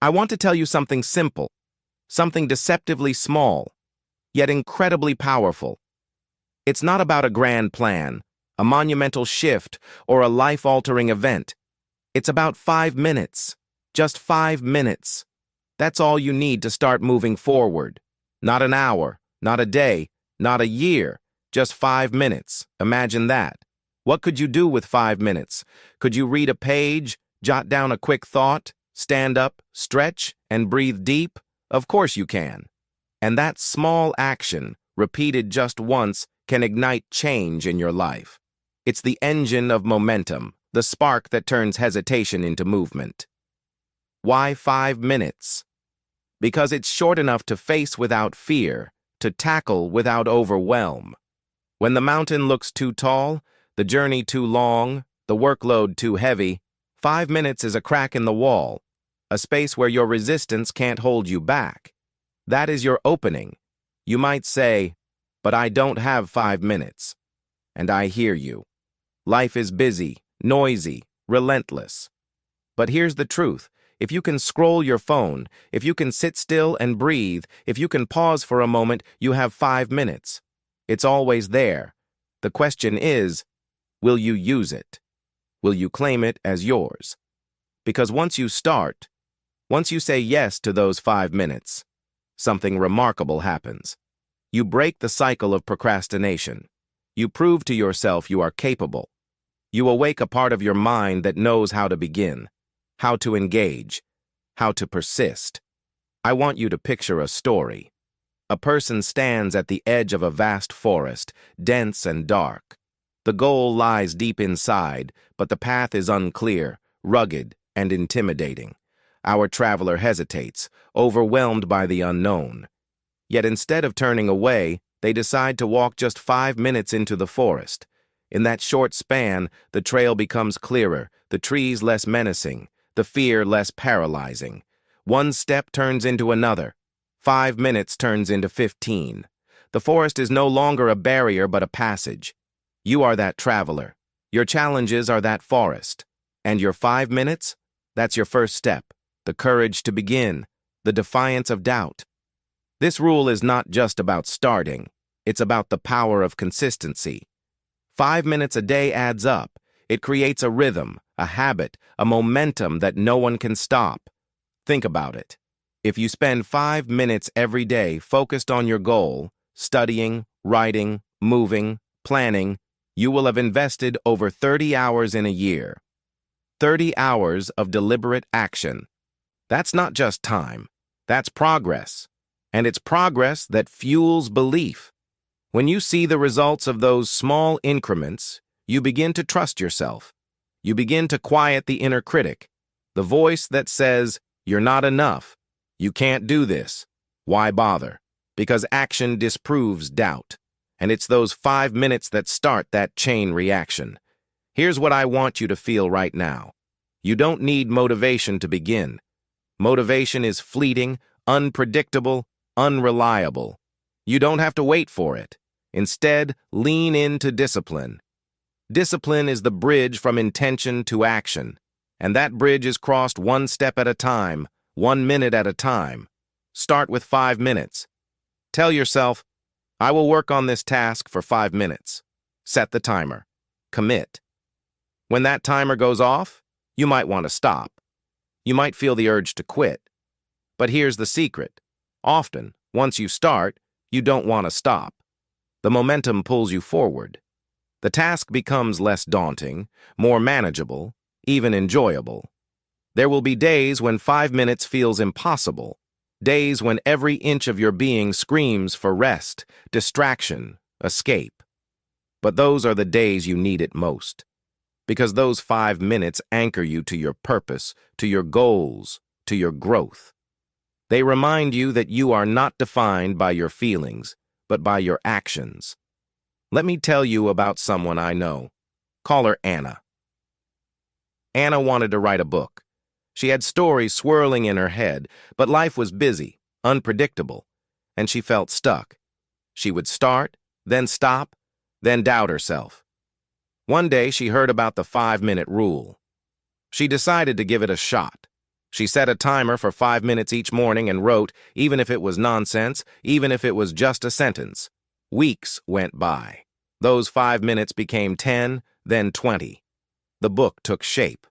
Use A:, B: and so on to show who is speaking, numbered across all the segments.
A: I want to tell you something simple, something deceptively small, yet incredibly powerful. It's not about a grand plan, a monumental shift, or a life-altering event. It's about 5 minutes. Just 5 minutes. That's all you need to start moving forward. Not an hour, not a day, not a year. Just 5 minutes. Imagine that. What could you do with 5 minutes? Could you read a page, jot down a quick thought, stand up, stretch, and breathe deep? Of course you can. And that small action, repeated just once, can ignite change in your life. It's the engine of momentum, the spark that turns hesitation into movement. Why 5 minutes? Because it's short enough to face without fear, to tackle without overwhelm. When the mountain looks too tall, the journey too long, the workload too heavy, 5 minutes is a crack in the wall, a space where your resistance can't hold you back. That is your opening. You might say, "But I don't have 5 minutes." And I hear you. Life is busy, noisy, relentless. But here's the truth. If you can scroll your phone, if you can sit still and breathe, if you can pause for a moment, you have 5 minutes. It's always there. The question is, will you use it? Will you claim it as yours? Because once you start, once you say yes to those 5 minutes, something remarkable happens. You break the cycle of procrastination. You prove to yourself you are capable. You awake a part of your mind that knows how to begin, how to engage, how to persist. I want you to picture a story. A person stands at the edge of a vast forest, dense and dark. The goal lies deep inside, but the path is unclear, rugged, and intimidating. Our traveler hesitates, overwhelmed by the unknown. Yet instead of turning away, they decide to walk just 5 minutes into the forest. In that short span, the trail becomes clearer, the trees less menacing, the fear less paralyzing. One step turns into another. 5 minutes turns into 15. The forest is no longer a barrier but a passage. You are that traveler. Your challenges are that forest. And your 5 minutes? That's your first step, the courage to begin, the defiance of doubt. This rule is not just about starting. It's about the power of consistency. 5 minutes a day adds up. It creates a rhythm, a habit, a momentum that no one can stop. Think about it. If you spend 5 minutes every day focused on your goal, studying, writing, moving, planning, you will have invested over 30 hours in a year. 30 hours of deliberate action. That's not just time. That's progress. And it's progress that fuels belief. When you see the results of those small increments, you begin to trust yourself. You begin to quiet the inner critic, the voice that says, "You're not enough. You can't do this. Why bother?" Because action disproves doubt. And it's those 5 minutes that start that chain reaction. Here's what I want you to feel right now. You don't need motivation to begin. Motivation is fleeting, unpredictable, unreliable. You don't have to wait for it. Instead, lean into discipline. Discipline is the bridge from intention to action, and that bridge is crossed one step at a time, 1 minute at a time. Start with 5 minutes. Tell yourself, "I will work on this task for 5 minutes. Set the timer. Commit. When that timer goes off, you might want to stop. You might feel the urge to quit. But here's the secret. Often, once you start, you don't want to stop. The momentum pulls you forward. The task becomes less daunting, more manageable, even enjoyable. There will be days when 5 minutes feels impossible, days when every inch of your being screams for rest, distraction, escape. But those are the days you need it most, because those 5 minutes anchor you to your purpose, to your goals, to your growth. They remind you that you are not defined by your feelings, but by your actions. Let me tell you about someone I know. Call her Anna. Anna wanted to write a book. She had stories swirling in her head, but life was busy, unpredictable, and she felt stuck. She would start, then stop, then doubt herself. One day she heard about the 5-minute rule. She decided to give it a shot. She set a timer for 5 minutes each morning and wrote, even if it was nonsense, even if it was just a sentence. Weeks went by. Those 5 minutes became 10, then 20. The book took shape.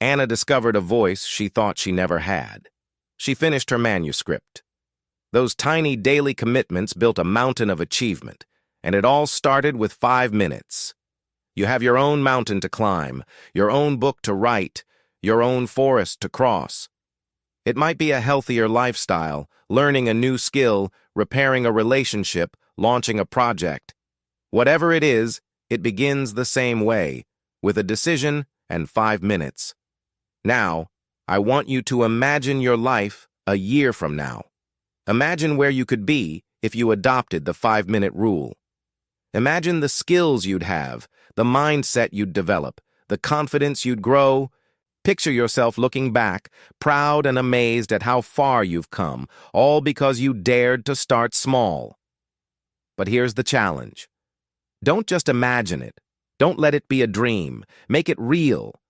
A: Anna discovered a voice she thought she never had. She finished her manuscript. Those tiny daily commitments built a mountain of achievement, and it all started with 5 minutes. You have your own mountain to climb, your own book to write, your own forest to cross. It might be a healthier lifestyle, learning a new skill, repairing a relationship, launching a project. Whatever it is, it begins the same way, with a decision and 5 minutes. Now, I want you to imagine your life a year from now. Imagine where you could be if you adopted the 5-minute rule. Imagine the skills you'd have, the mindset you'd develop, the confidence you'd grow. Picture yourself looking back, proud and amazed at how far you've come, all because you dared to start small. But here's the challenge. Don't just imagine it. Don't let it be a dream. Make it real.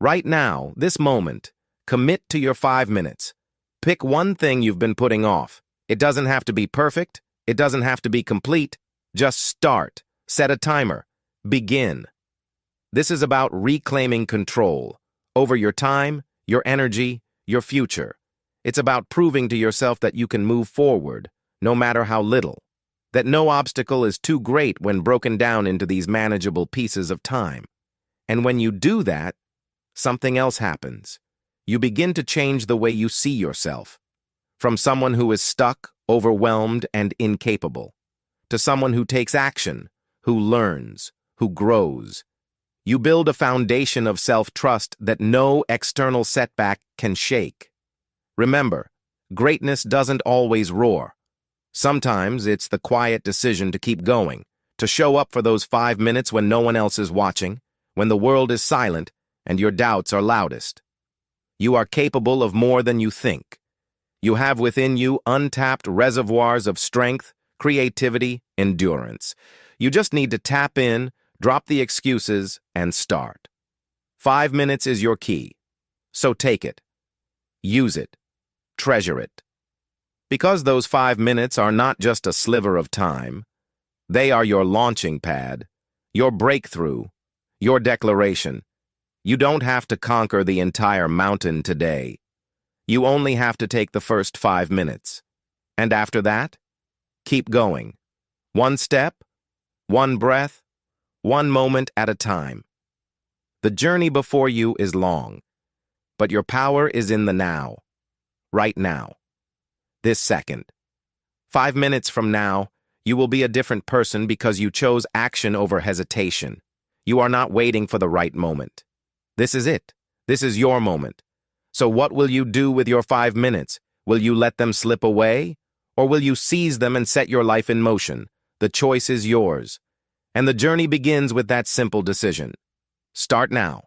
A: Right now, this moment, commit to your 5 minutes. Pick one thing you've been putting off. It doesn't have to be perfect. It doesn't have to be complete. Just start. Set a timer. Begin. This is about reclaiming control over your time, your energy, your future. It's about proving to yourself that you can move forward, no matter how little. That no obstacle is too great when broken down into these manageable pieces of time. And when you do that, something else happens. You begin to change the way you see yourself. From someone who is stuck, overwhelmed, and incapable, to someone who takes action, who learns, who grows. You build a foundation of self-trust that no external setback can shake. Remember, greatness doesn't always roar. Sometimes it's the quiet decision to keep going, to show up for those 5 minutes when no one else is watching, when the world is silent and your doubts are loudest. You are capable of more than you think. You have within you untapped reservoirs of strength, creativity, endurance. You just need to tap in, drop the excuses, and start. 5 minutes is your key. So take it. Use it. Treasure it. Because those 5 minutes are not just a sliver of time, they are your launching pad, your breakthrough, your declaration. You don't have to conquer the entire mountain today. You only have to take the first 5 minutes. And after that, keep going. One step, one breath, one moment at a time. The journey before you is long, but your power is in the now, right now, this second. 5 minutes from now, you will be a different person because you chose action over hesitation. You are not waiting for the right moment. This is it. This is your moment. So what will you do with your 5 minutes? Will you let them slip away? Or will you seize them and set your life in motion? The choice is yours. And the journey begins with that simple decision. Start now.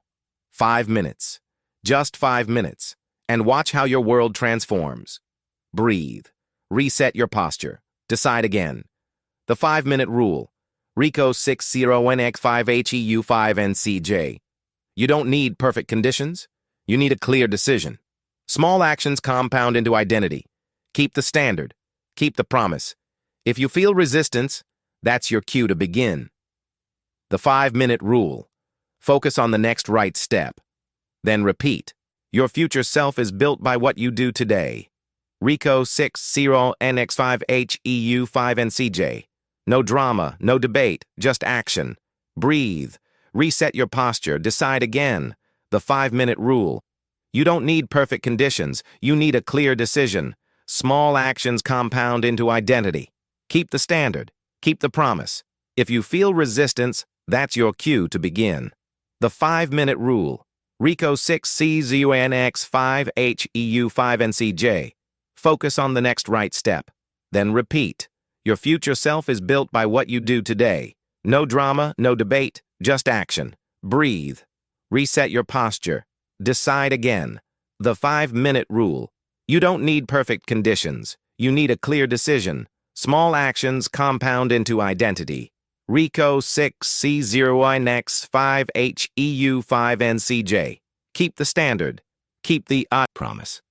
A: 5 minutes. Just 5 minutes. And watch how your world transforms. Breathe. Reset your posture. Decide again. The 5-minute rule. RICO 60NX5HEU5NCJ. You don't need perfect conditions. You need a clear decision. Small actions compound into identity. Keep the standard. Keep the promise. If you feel resistance, that's your cue to begin. The 5-minute rule. Focus on the next right step. Then repeat. Your future self is built by what you do today. RICO 60NX5HEU5NCJ. No drama, no debate, just action. Breathe. Reset your posture. Decide again. The 5-minute rule. You don't need perfect conditions. You need a clear decision. Small actions compound into identity. Keep the standard. Keep the promise. If you feel resistance, that's your cue to begin. The 5-minute rule. RICO 60NX5HEU5NCJ. Focus on the next right step. Then repeat. Your future self is built by what you do today. No drama, no debate, just action. Breathe. Reset your posture. Decide again. The 5-minute rule. You don't need perfect conditions. You need a clear decision. Small actions compound into identity. RICO 60NX5HEU5NCJ. Keep the standard. Keep the I promise.